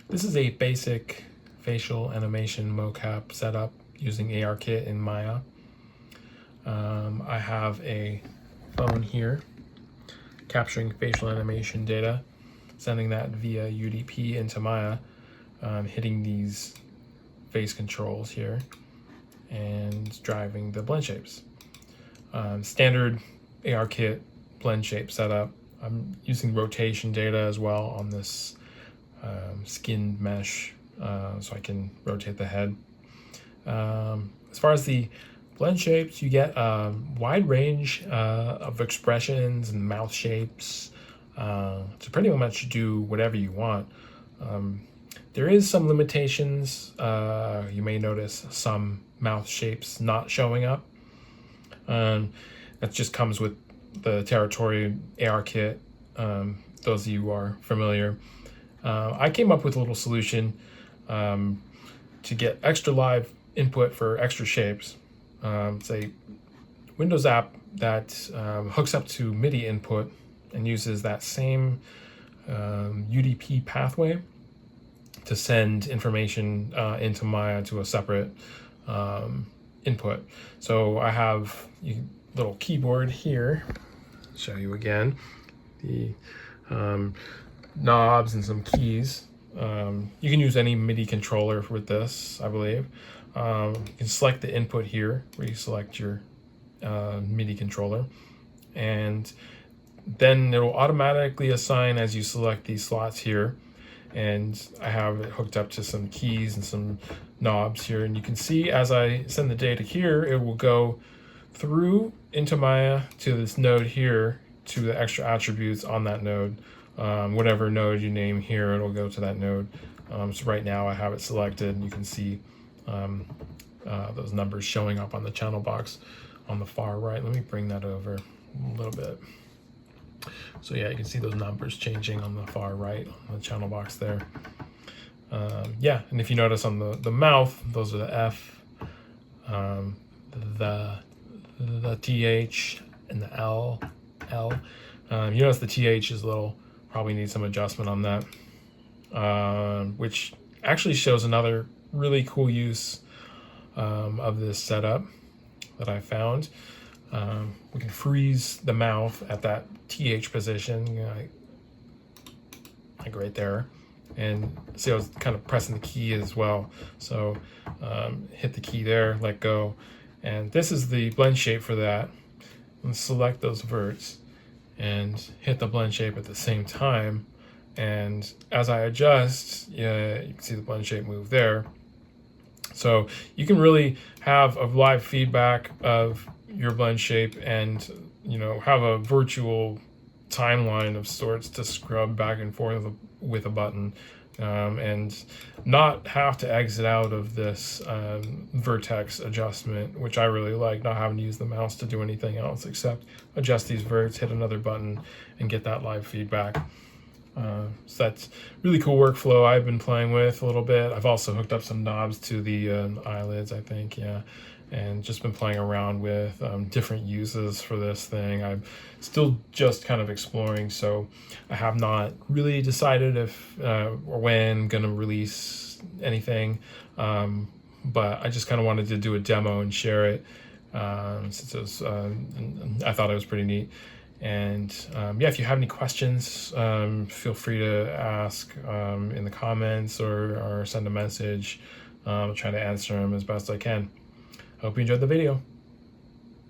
This is a basic facial animation mocap setup using ARKit in Maya. I have a phone here capturing facial animation data, sending that via UDP into Maya, hitting these face controls here, and driving the blend shapes. Standard ARKit blend shape setup. I'm using rotation data as well on this skinned mesh, so I can rotate the head. As far as the blend shapes, you get a wide range of expressions and mouth shapes to pretty much do whatever you want. There is some limitations. You may notice some mouth shapes not showing up. That just comes with the territory ARKit. Those of you who are familiar, I came up with a little solution to get extra live input for extra shapes. It's a Windows app that hooks up to MIDI input and uses that same UDP pathway to send information into Maya to a separate input. So I have a little keyboard here. Show you again the knobs and some keys. You can use any MIDI controller with this, I believe. You can select the input here where you select your MIDI controller, and then it'll automatically assign as you select these slots here. And I have it hooked up to some keys and some knobs here, and you can see as I send the data here, it will go through into Maya to this node here, to the extra attributes on that node. Whatever node you name here, it'll go to that node. So right now I have it selected, and you can see those numbers showing up on the channel box on the far right. Let me bring that over a little bit. So yeah, you can see those numbers changing on the far right on the channel box there. Yeah, and if you notice on the mouth, those are the F, the TH, and the L. You notice the TH is a little, probably need some adjustment on that, which actually shows another really cool use of this setup that I found. We can freeze the mouth at that TH position, you know, like right there, and see I was kind of pressing the key as well. So hit the key there, let go, and this is the blend shape for that. And select those verts and hit the blend shape at the same time, and as I adjust, yeah, you can see the blend shape move there. So you can really have a live feedback of your blend shape, and you know, have a virtual timeline of sorts to scrub back and forth with a button, and not have to exit out of this vertex adjustment, which I really like, not having to use the mouse to do anything else except adjust these verts, hit another button, and get that live feedback. So that's really cool workflow I've been playing with a little bit. I've also hooked up some knobs to the eyelids, I think, yeah, and just been playing around with different uses for this thing. I'm still just kind of exploring, so I have not really decided if or when I'm gonna release anything, but I just kind of wanted to do a demo and share it, since it was, I thought it was pretty neat. And yeah, if you have any questions, feel free to ask in the comments, or send a message. I'll try to answer them as best I can. Hope you enjoyed the video.